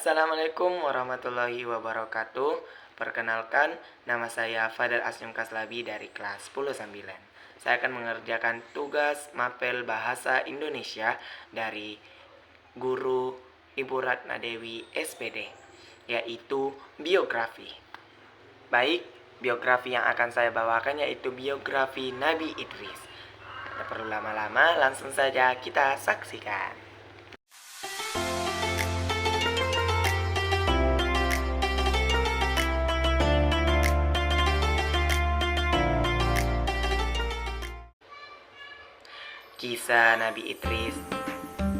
Assalamualaikum warahmatullahi wabarakatuh. Perkenalkan, nama saya Fadel Asyum Kaslabi dari kelas 10-9. Saya akan mengerjakan tugas mapel bahasa Indonesia dari guru Ibu Ratna Dewi SPD, yaitu biografi. Baik, biografi yang akan saya bawakan yaitu biografi Nabi Idris. Tidak perlu lama-lama, langsung saja kita saksikan. Kisah Nabi Idris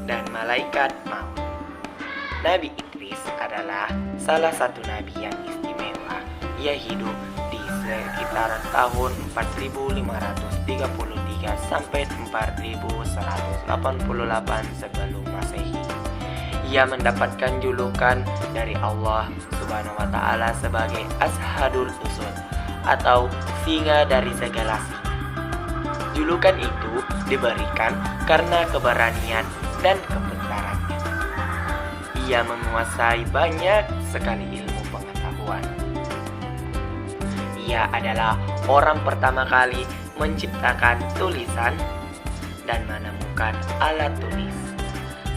dan Malaikat Maut. Nabi Idris adalah salah satu nabi yang istimewa. Ia hidup di sekitar tahun 4533 sampai 4188 sebelum Masehi. Ia mendapatkan julukan dari Allah Subhanahu wa taala sebagai Ashadul Usul atau singa dari segala singa. Julukan itu diberikan karena keberanian dan kebenarannya. Ia menguasai banyak sekali ilmu pengetahuan. Ia adalah orang pertama kali menciptakan tulisan dan menemukan alat tulis.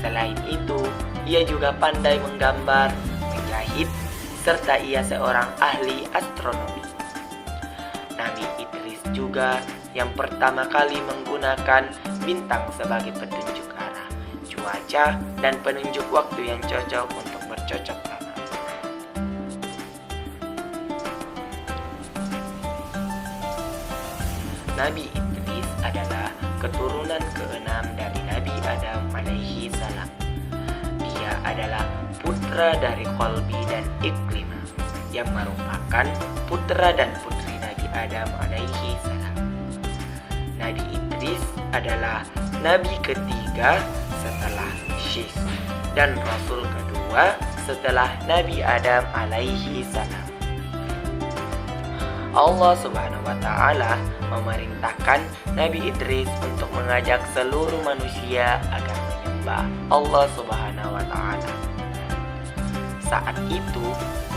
Selain itu, ia juga pandai menggambar, menjahit, serta ia seorang ahli astronomi. Nabi Idris juga yang pertama kali menggunakan bintang sebagai petunjuk arah, cuaca, dan penunjuk waktu yang cocok untuk bercocok tanam. Nabi Idris adalah keturunan keenam dari Nabi Adam alaihi salam. Dia adalah putra dari Qalbi dan Iklimah, yang merupakan putra dan putri Nabi Adam alaihi salam. Nabi Idris adalah nabi ketiga setelah Syis dan rasul kedua setelah Nabi Adam alaihi salam. Allah Subhanahu wa taala memerintahkan Nabi Idris untuk mengajak seluruh manusia agar menyembah Allah Subhanahu wa taala. Saat itu,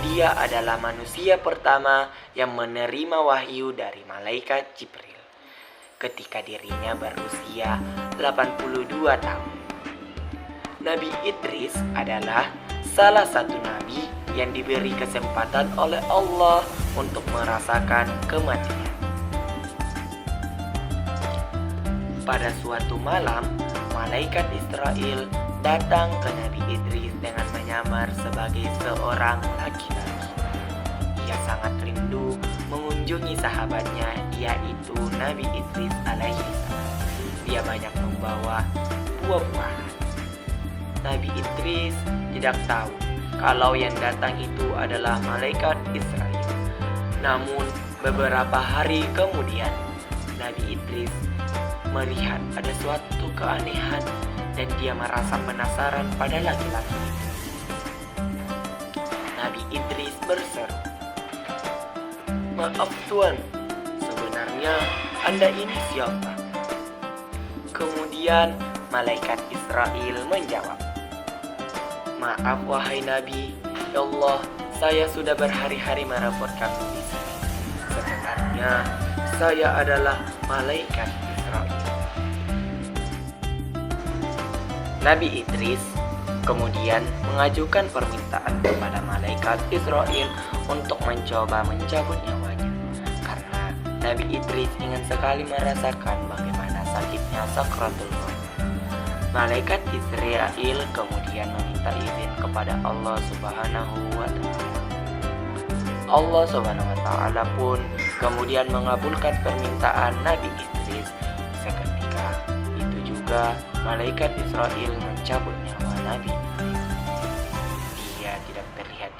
dia adalah manusia pertama yang menerima wahyu dari malaikat Jibril ketika dirinya berusia 82 tahun. Nabi Idris adalah salah satu nabi yang diberi kesempatan oleh Allah untuk merasakan kematian. Pada suatu malam, malaikat Israel datang ke Nabi Idris dengan menyamar sebagai seorang laki-laki. Ia sangat rindu mengunjungi sahabatnya, yaitu Nabi Idris alaihi salam. Dia banyak membawa buah-buahan. Nabi Idris tidak tahu kalau yang datang itu adalah malaikat Israel. Namun beberapa hari kemudian, Nabi Idris melihat ada suatu keanehan dan dia merasa penasaran pada laki-laki itu. Nabi Idris berseru, "Maaf Tuan, sebenarnya Anda ini siapa?" Kemudian malaikat Israel menjawab, "Maaf wahai Nabi, ya Allah, saya sudah berhari-hari merepotkanmu di sini. Sebenarnya saya adalah malaikat Israel." Nabi Idris kemudian mengajukan permintaan kepada malaikat Israel untuk mencoba mencabut nyawanya, karena Nabi Idris ingin sekali merasakan bagaimana sakitnya sakratul maut. Malaikat Israel kemudian meminta izin kepada Allah Subhanahu wa taala. Allah Subhanahu wa taala pun kemudian mengabulkan permintaan Nabi Idris. Seketika itu juga malaikat Israel mencabut nyawa Nabi Idris. Dia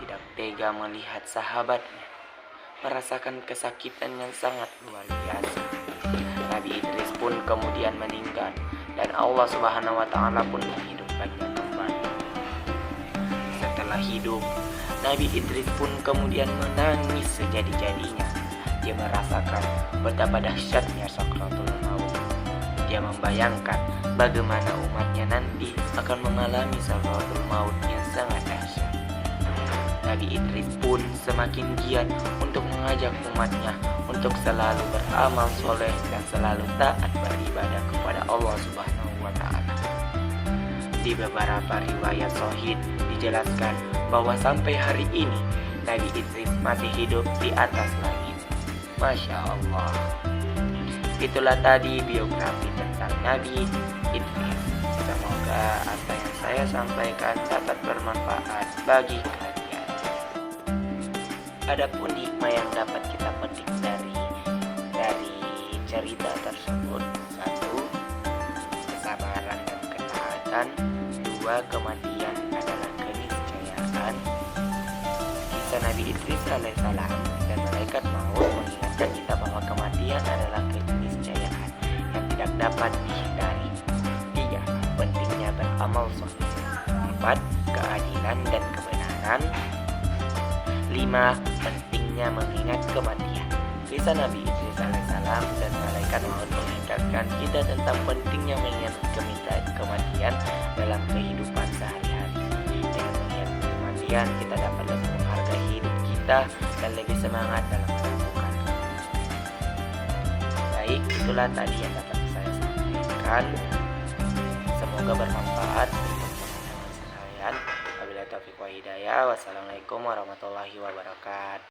tidak tega melihat sahabatnya merasakan kesakitan yang sangat luar biasa. Nabi Idris pun kemudian meninggal dan Allah Subhanahu wa taala pun menghidupkannya kembali. Setelah hidup, Nabi Idris pun kemudian menangis sejadi-jadinya. Dia merasakan betapa dahsyatnya sakratul maut. Dia membayangkan bagaimana umatnya nanti akan mengalami sakratul maut yang sangat dahsyat. Nabi Idris pun semakin giat untuk mengajak umatnya untuk selalu beramal soleh dan selalu taat beribadah kepada Allah Subhanahu wa Ta'ala. Di beberapa riwayat sahih dijelaskan bahwa sampai hari ini Nabi Idris masih hidup di atas langit. Masya Allah. Itulah tadi biografi tentang Nabi Idris. Semoga apa yang saya sampaikan dapat bermanfaat bagi kalian. Adapun hikmah yang dapat kita petik dari cerita tersebut: 1. Kesabaran dan ketaatan. 2. Kematian adalah keniscayaan. Kisah Nabi Idris alaihissalam dan malaikat maut mengingatkan kita bahwa kematian adalah keniscayaan yang tidak dapat dihindari. 3. Pentingnya beramal soleh. 4. Keadilan dan kebenaran. 5. Pentingnya mengingat kematian. Kisah Nabi Idris alaihissalam dan malaikat maut mengingatkan kita tentang pentingnya mengingat kematian dalam kehidupan sehari-hari. Dengan mengingat kematian, kita dapat lebih menghargai hidup kita dan lebih semangat dalam melakukan. Baik, itulah tadi yang dapat saya sampaikan. Semoga bermanfaat untuk teman-teman sekalian. Wabillahi taufiq wa hidayah. Wassalamualaikum warahmatullahi wabarakatuh.